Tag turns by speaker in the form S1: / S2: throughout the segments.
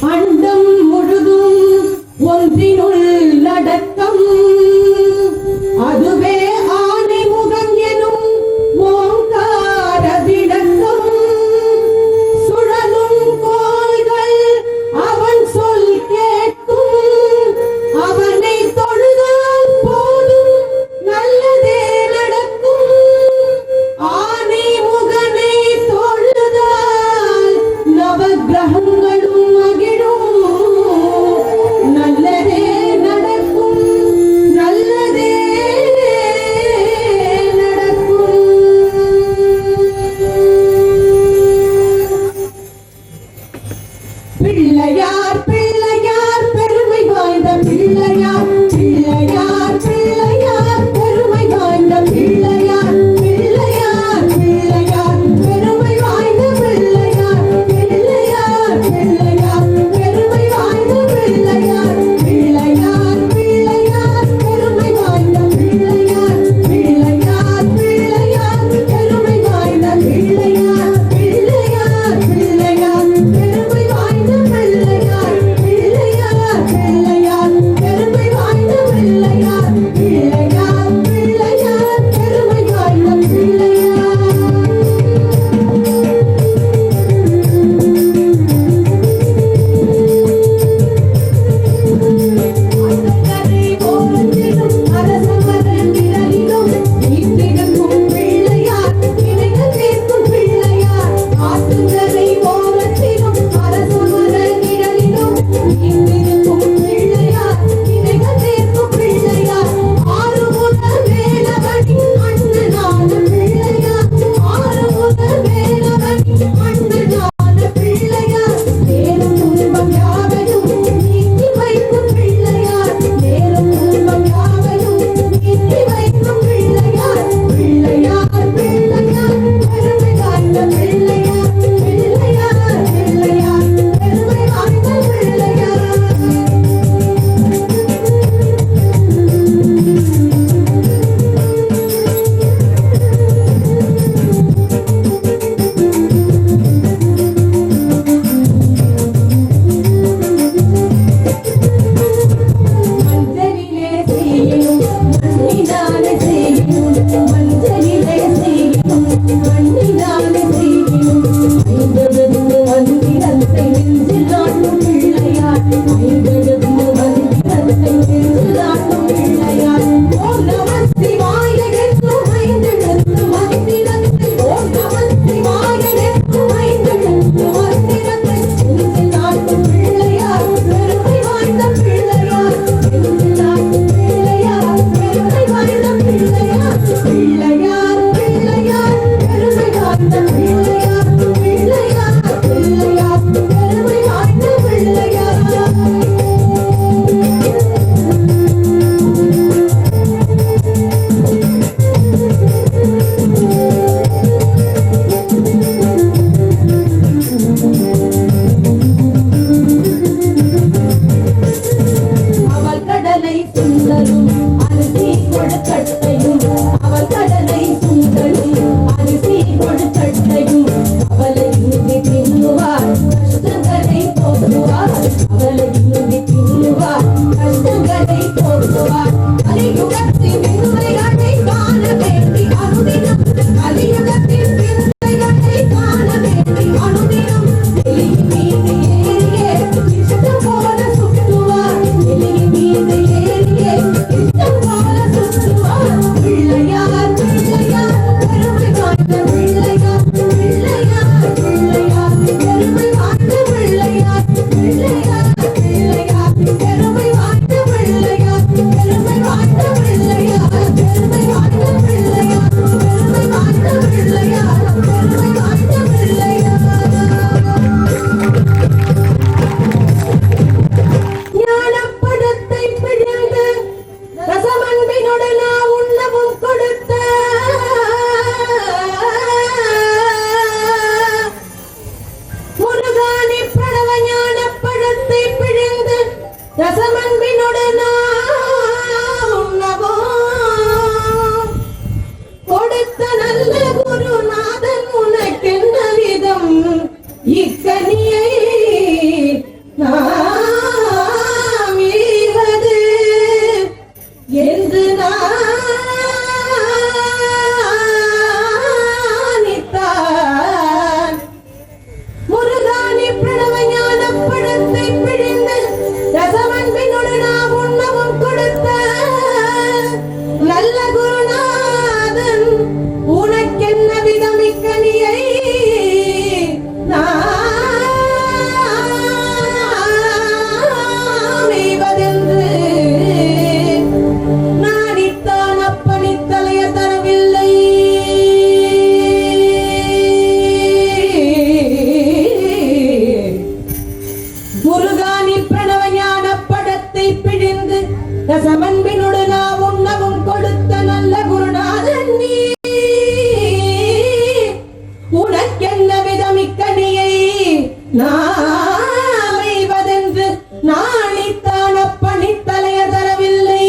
S1: அண்டம் முழுதும் ஒன்றினுள் நடக்கம் அதுவே ஆனை முகம் எனும் ஓங்கார விளக்கம் சுழலும் கோள்கள் அவன் சொல் கேட்கும் அவனை தொழுதால் போதும் நல்லதே நடக்கும் ஆனை முகனை தொழுதால் நவக்கிரகங்களும் மகிழும் நல்லதே நடக்கும் நல்லதே நடக்கும் பிள்ளையார் பிள்ளையார் பெருமை வாய்ந்த பிள்ளையார் பிள்ளையார் பிள்ளையார் பெருமை வாய்ந்த பிள்ளையார் பிள்ளையார் பிள்ளையார் பெருமை வாய்ந்த பிள்ளையார் பிள்ளையார் பிள்ளையார் பெருமை வாய்ந்த பிள்ளையார் பிள்ளையார் பிள்ளையார் பெருமை வாய்ந்த பிள்ளையார் பிள்ளையார் பிள்ளையார் பெருமை வாய்ந்த பிள்ளையார் பிள்ளையார் பிள்ளையார் பெருமை வாய்ந்த பிள்ளையார் முருகானி பிரணவ ஞான படத்தை பிழிந்து ரசமன்பினோடு நாம் உண்ணவும் கொடுத்த நல்ல குருநாதன் நீ உனக்கென்ன விதமிக்கனியை நாமைவதென்று நாணித்தான பணித்தலைய தரவில்லை.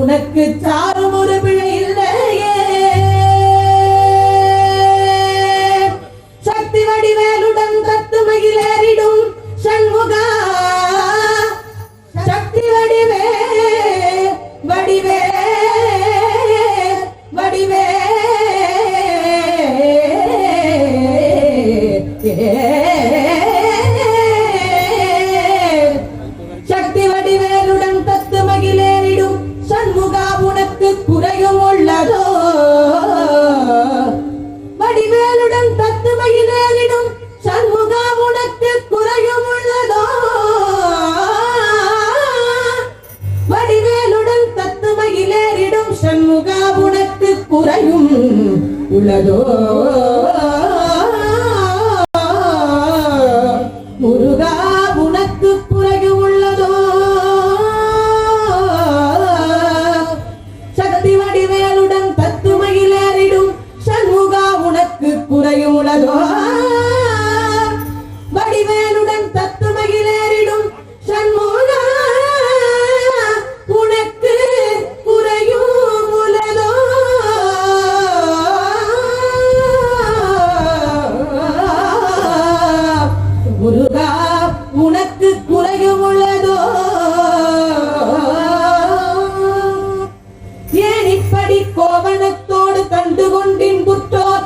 S1: உனக்கு சாரும் ஒரு பிழை இல்லையே. சக்தி வடிவேலுடன் தத்து மகிழேறிடும் சண்முகா சக்தி வடிவே வடிவே வடிவே சக்தி வடிவேலுடன் தத்து மகிழேறிடும் சண்முகா உனக்கு குறையும் உள்ளதோ. வடிவேலுடன் தத்து மகிழேறிடும் சண்முகா உனக்கு குறையும் உள்ளதோ. வடிவேலுடன் தத்து மகிழேறிடும் சண்முகா உனக்கு குறையும் உள்ளதோ. முருகா உனக்கு குறையும் உள்ளதோ. சக்தி வடிவேலுடன் தத்து மகிழேறிடும் சண்முகா உனக்கு குறையும் உள்ளதோ. வடிவேலுடன் தத்து மகிழேறிடும் சண்முகா உனக்கு குறையும் உள்ளதோ. முருகா உனக்கு குறையும் உள்ளதோ. ஏன் இப்படி கோவணத்தோடு கண்டு கொண்டின் புற்றோர்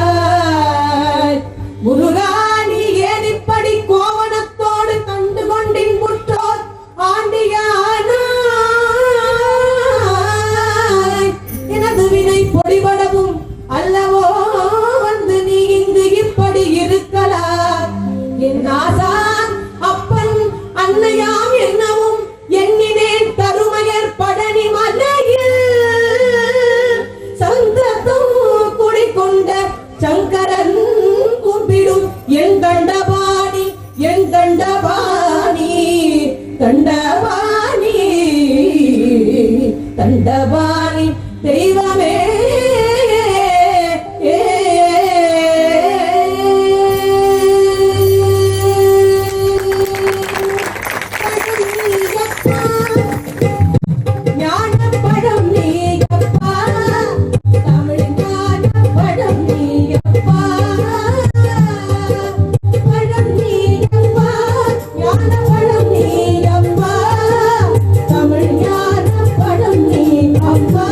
S1: ஆண்டியானாய். முருகா நீ ஏன் இப்படி கோவணத்தோடு கண்டு கொண்டின் புற்றோர் ஆண்டியானாய். எனது வினை பொடிபடவும் அல்லவோ வந்து நீ இங்கு இப்படி இருக்கலாம். என் ஆசான் அப்பன் அன்னையாம் என்னவும் எண்ணினேன் தருமையர் பழனி மலையில் சந்தத்தும் குடிகொண்ட சங்கரன் கும்பிடும் என் தண்டபாணி என் தண்டபாணி தண்டபாணி தண்டபாணி தெய்வமே. ஞானப்பழம் நீயப்பா தமிழ் ஞானப்பழம் நீயப்பா பழம் நீயப்பா ஞானப்பழம் நீயப்பா தமிழ் ஞானப்பழம் நீயப்பா.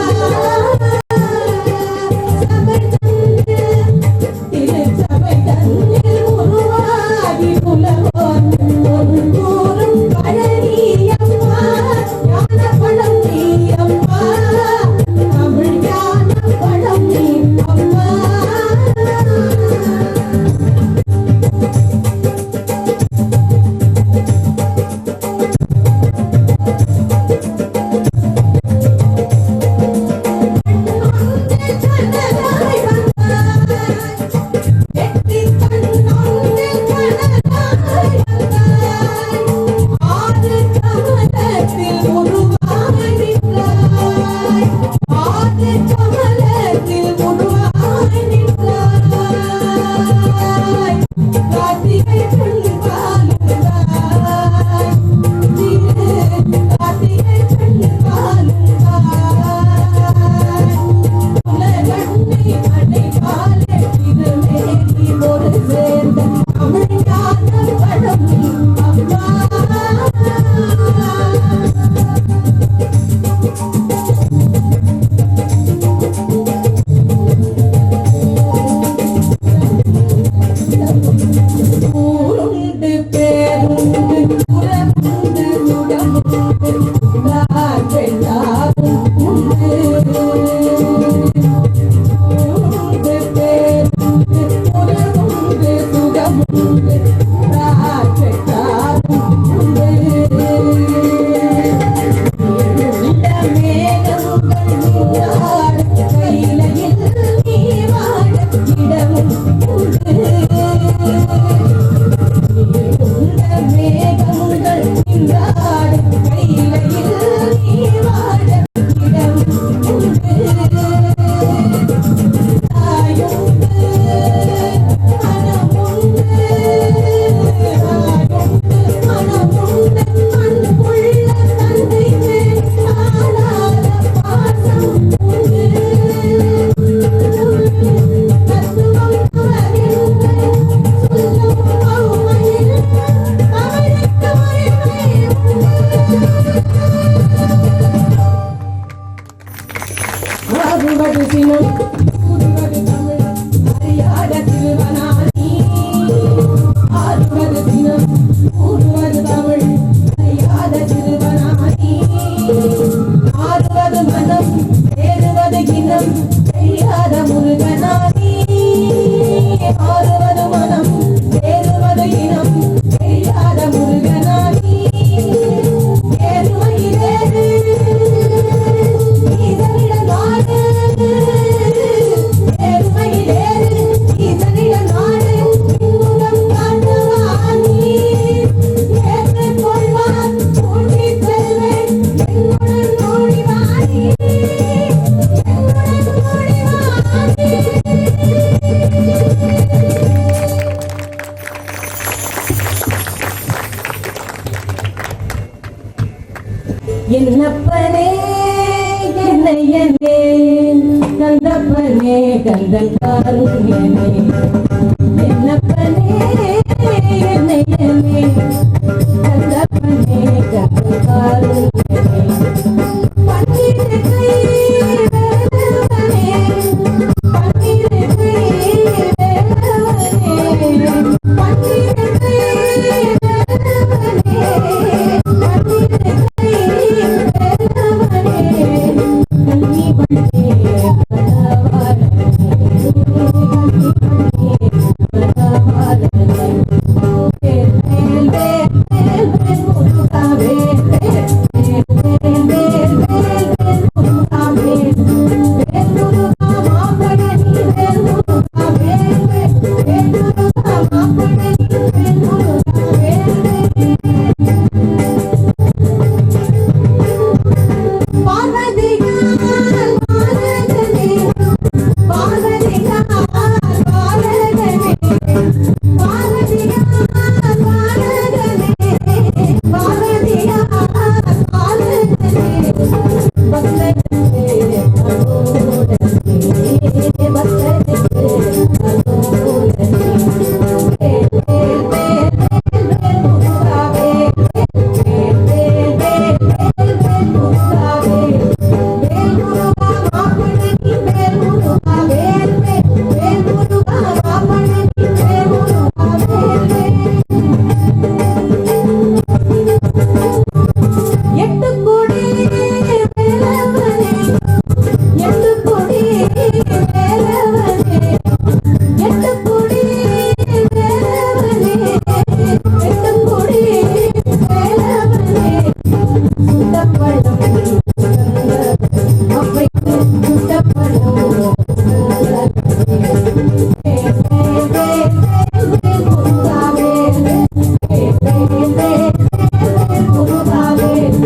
S1: தினம் கூறுவது தமிழ் அறியாத சிறுவனானி. ஆறுவது தினம் கூறுவது தமிழ் அறியாத சிறுவனானி. ஆறுவது மனம் ஏறுவது கிணம் தெரியாத முருகனானி. ஆறுவது மனம் ஏறுவது இனம் தெரியாத முருகனானி. ஏறுமையிலேறு ஈசனிட நாடு. ஏறுமையிலேறு ஈசனிட நாடு. இன்பம் காட்டவானி. ஏற்றுக் கொள்வார் கூட்டிச் செல்வேன் என்னுடன் ஓடிவானி. என்னுடன் ஓடிவானி. என்னப்பனே என்னையனே கந்தப்பனே கந்தன் காருண்யனே. என்னப்பனே என்னையனே கந்தப்பனே கந்தன் காருண்யனே. பன்னிரு கை வேலவனே பன்னிரு கை வேலவனே. பன்னிரு கை வேலவனே பன்னிரு கை வேலவனே. கண்ணி வண்ணே பரவாரனே கண்ணி வண்ணே பரவாரனே. வேல் வேல் வேல் வேல் வேல் முருகா வேல் வேல் வேல் வேல் வேல் வேல் வேல் முருகா வேல். வேல் முருகா மாப்பழனி வேல் முருகா வேல் வேல் வேல் முருகா மாப்பழனி வேல் முருகா வேல் வேல். பார்வதியால் பாலகனே பார்வதியால் பாலகனே பார்வதியால் பாலகனே பார்வதியால் பாலகனே. பக்தனுக்கு அருளனே பக்தனுக்கு அருளனே. வேல் வேல் வேல் வேல் வேல் முருகா வேல் வேல் வேல் வேல் வேல் வேல் முருகா வேல். வேல் முருகா மாப்பழனி வேல் முருகா வேல் வேல் வேல் முருகா மாப்பழனி வேல் முருகா வேல் வேல். எட்டுக்குடி வேலவனே எட்டுக்குடி வேலவனே எட்டுக்குடி வேலவனே எட்டுக்குடி வேலவனே. சுட்டப்பழம் அவைக்கு சுட்டப்பழம் வேல் வேல் வேல் வேல் முருகா வேல் வேல் வேல் வேல் வேல் முருகா வேல்.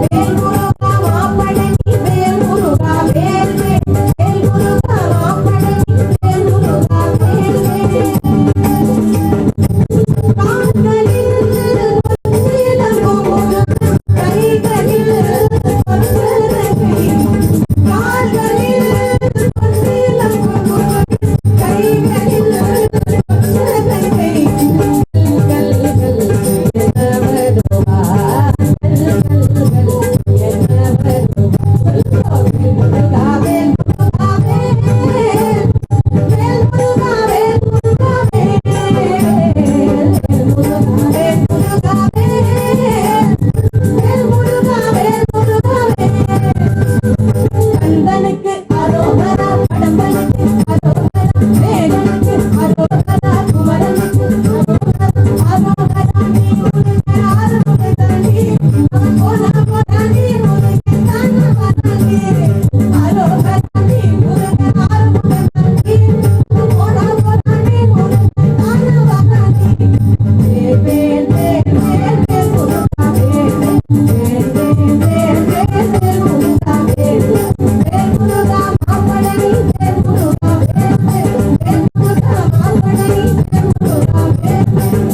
S1: வேல் முருகா மாப்பழனி வேல் முருகா வேல் வேல் வேல் முருகா மாப்பழனி வேல் முருகா வேல் வேல். கால்களில் பொன்னிலங்கும் கைகளில் பொன்னரகை. கால்களில் பொன்னிலங்கும் கைகளில் பொன்னரகை. கல்கல் என வருவா கல்கல் என வருவா. முருகா வேல் முருகா வேல் வேல் முருகா வேல் முருகா வேல் வேல் முருகா வேல் முருகா வேல் வேல் முருகா வேல் முருகா வேல். கந்தனுக்கு அரோகரா கடம்பனுக்கு அரோகரா வேலனுக்கு அரோகரா குமரனுக்கு அரோகரா. அரோகரா நீ முருகன் ஆறுமுகனே போனா போனானே முருகன் தானா வரானே. அரோகரா நீ முருகன் ஆறுமுகனே போனா போனானே முருகன் தானா வரானே. வேல் வேல் வேல் வேல் வேல் முருகா வேல் வேல் வேல் வேல் வேல் வேல் முருகா வேல் வேல் முருகா மாப்பழனி வேல் முருகா வேல் வேல் வேல் முருகா மாப்பழனி வேல் முருகா வேல் வேல்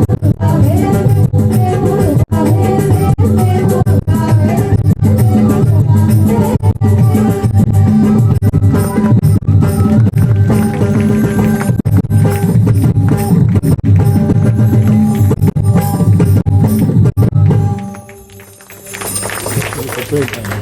S1: முருகா வேல் வேல் முருகா வேல் வேல் முருகா வேல்
S2: செப்பரேட்